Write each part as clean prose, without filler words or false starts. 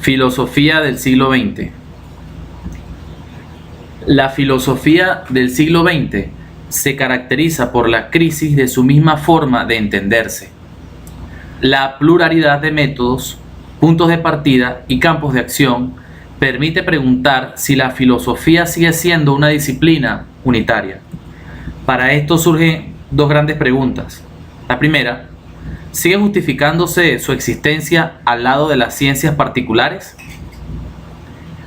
Filosofía del siglo XX. La filosofía del siglo XX se caracteriza por la crisis de su misma forma de entenderse, la pluralidad de métodos, puntos de partida y campos de acción permite preguntar si la filosofía sigue siendo una disciplina unitaria. Para esto surgen dos grandes preguntas. La primera, ¿sigue justificándose su existencia al lado de las ciencias particulares?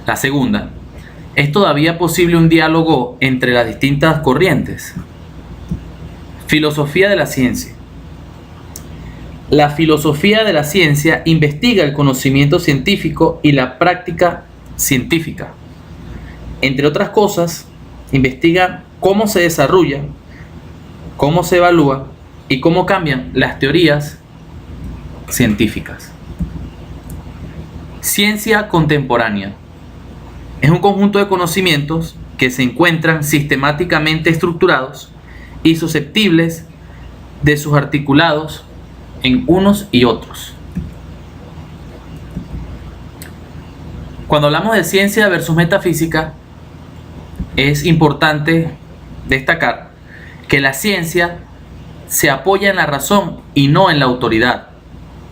La segunda, ¿es todavía posible un diálogo entre las distintas corrientes? Filosofía de la ciencia. La filosofía de la ciencia investiga el conocimiento científico y la práctica científica. Entre otras cosas, investiga cómo se desarrolla, cómo se evalúa y cómo cambian las teorías científicas. Ciencia contemporánea. Es un conjunto de conocimientos que se encuentran sistemáticamente estructurados y susceptibles de sus articulados en unos y otros. Cuando hablamos de ciencia versus metafísica, es importante destacar que la ciencia se apoya en la razón y no en la autoridad,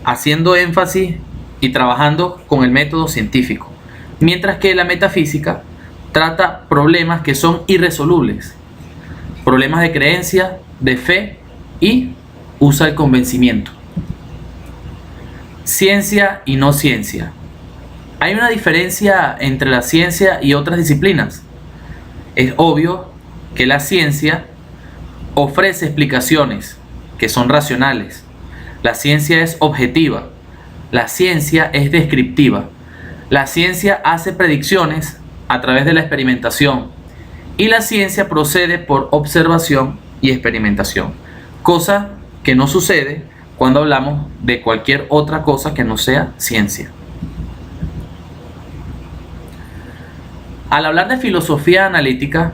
haciendo énfasis y trabajando con el método científico, mientras que la metafísica trata problemas que son irresolubles, problemas de creencia, de fe y usa el convencimiento. Ciencia y no ciencia. ¿Hay una diferencia entre la ciencia y otras disciplinas? Es obvio que la ciencia ofrece explicaciones que son racionales. La ciencia es objetiva. La ciencia es descriptiva. La ciencia hace predicciones a través de la experimentación. Y la ciencia procede por observación y experimentación. Cosa que no sucede cuando hablamos de cualquier otra cosa que no sea ciencia. Al hablar de filosofía analítica,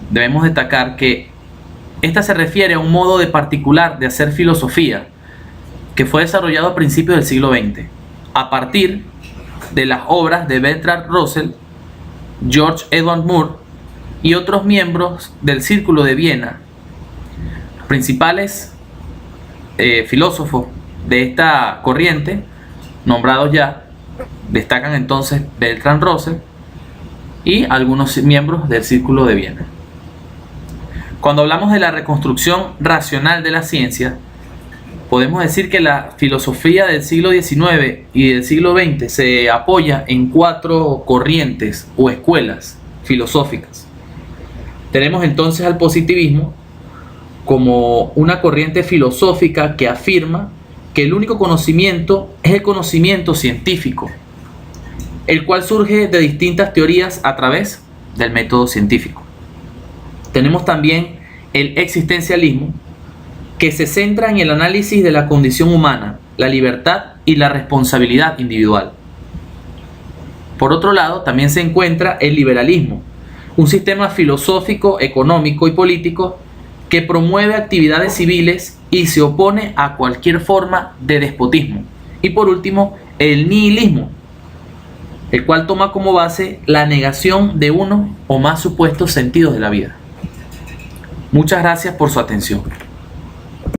debemos destacar que esta se refiere a un modo de particular de hacer filosofía que fue desarrollado a principios del siglo XX, a partir de las obras de Bertrand Russell, George Edward Moore y otros miembros del Círculo de Viena. Los principales filósofos de esta corriente, nombrados ya, destacan entonces Bertrand Russell y algunos miembros del Círculo de Viena. Cuando hablamos de la reconstrucción racional de la ciencia, podemos decir que la filosofía del siglo XIX y del siglo XX se apoya en 4 corrientes o escuelas filosóficas. Tenemos entonces al positivismo como una corriente filosófica que afirma que el único conocimiento es el conocimiento científico, el cual surge de distintas teorías a través del método científico. Tenemos también el existencialismo, que se centra en el análisis de la condición humana, la libertad y la responsabilidad individual. Por otro lado, también se encuentra el liberalismo, un sistema filosófico, económico y político que promueve actividades civiles y se opone a cualquier forma de despotismo. Y por último, el nihilismo, el cual toma como base la negación de uno o más supuestos sentidos de la vida. Muchas gracias por su atención.